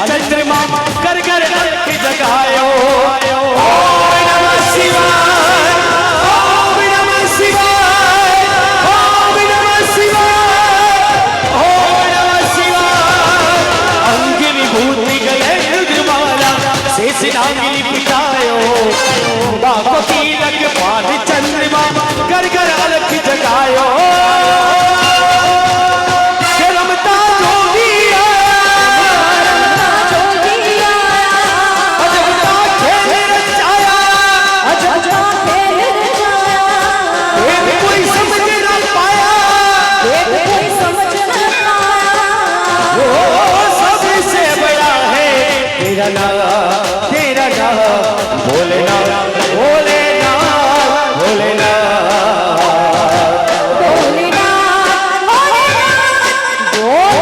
चंद्रमा कर कर जगायो। ओम नमः शिवाय, ओम नमः शिवाय, ओम नमः शिवाय, ओम नमः शिवाय। अंग विभूति गए रुद्रमाला शेष नागिनी पिटायो। बाबा तिलक पाद चंद्रमा कर कर अलख जगायो। तेरा नाम भोलेनाथ, भोलेनाथ, भोलेनाथ, भोलेनाथ, भोलेनाथ, भोलेनाथ।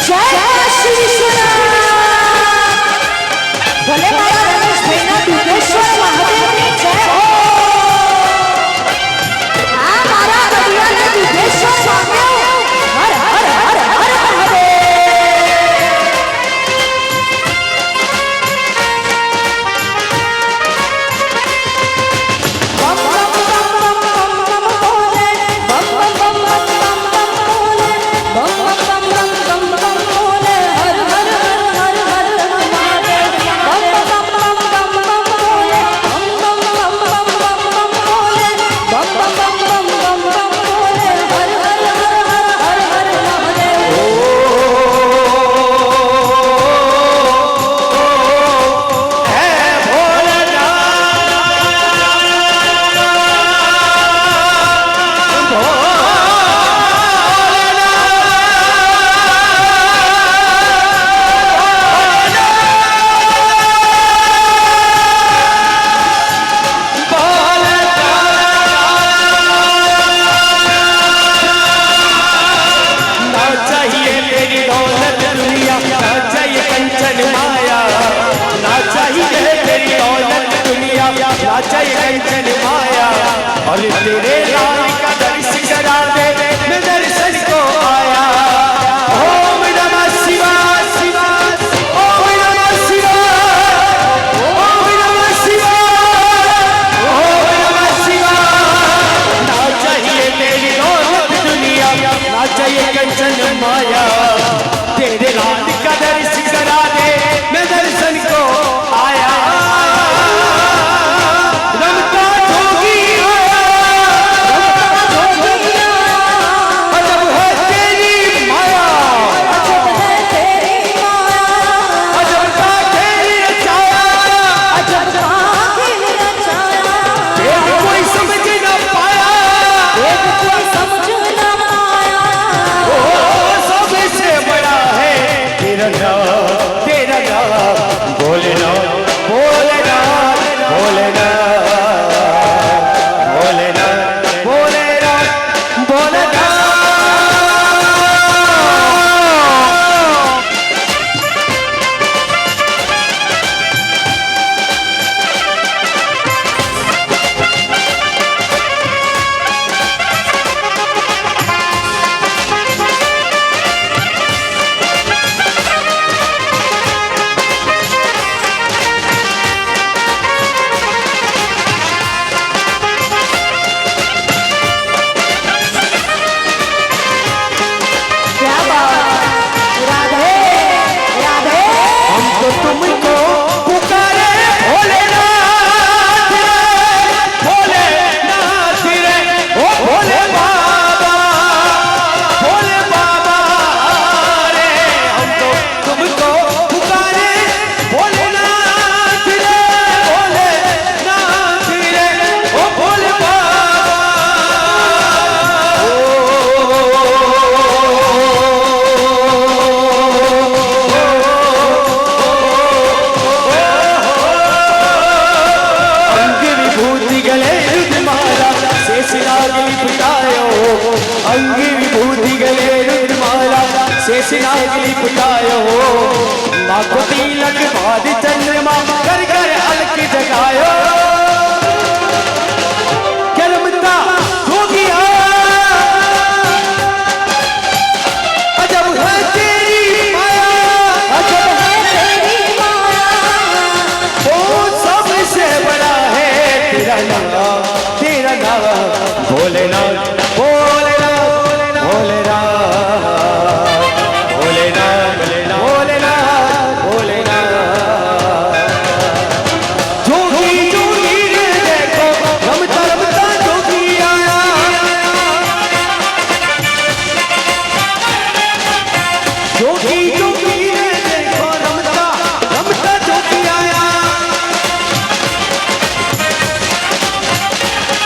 जय श्री विश्वनाथ। भले मारा रमेश भाई ना दुर्गेश्वर महादेव की जय हो। तेरे लाल का दर्शन करा दे, मैं दर्शन को आया। ओम नमः शिवाय शिवाय, ओम नमः शिवाय, ओम नमः शिवाय, ओम नमः शिवाय। ना चाहिए तेरी दौलत दुनिया, ना चाहिए कंचन माया, तेरे लाल का दर्शन करा दे, मैं दर्शन को आया। रमता जोगी आया, अजब है तेरी माया, अजब है तेरी माया, अजब का तेरी रचाया, अजब का तेरी रचाया। देख कोई समझ न पाया, देख कोई समझ न पाया। ओ सबसे बड़ा है तेरा नाम, तेरा नाम भोलेनाथ, भोलेनाथ, भोलेनाथ, भोलेनाथ, भोलेनाथ, भोलेनाथ। क्या बात, राधे राधे। हम तो तुमको पुकारे भोलेनाथ रे, भोलेनाथ रे, ओ भोले बाबा, भोले बाबा रे। हम तो तुमको पुकारे भोलेनाथ रे, भोलेनाथ रे, ओ भोले बाबा। अंग विभूति गले रुद्रमाला, शेषनाग लिपटायो, अंग विभूति गले रुद्रमाला, शेषनाग लिपटायो। माँ को तिलक बाद चंद्रमा कर कर अलग जगायो। क्या रमता जोगिया, अजब है तेरी माया, अजब है तेरी माया। ओ सबसे बड़ा है तेरा नाम, तेरा नाम भोलेनाथ,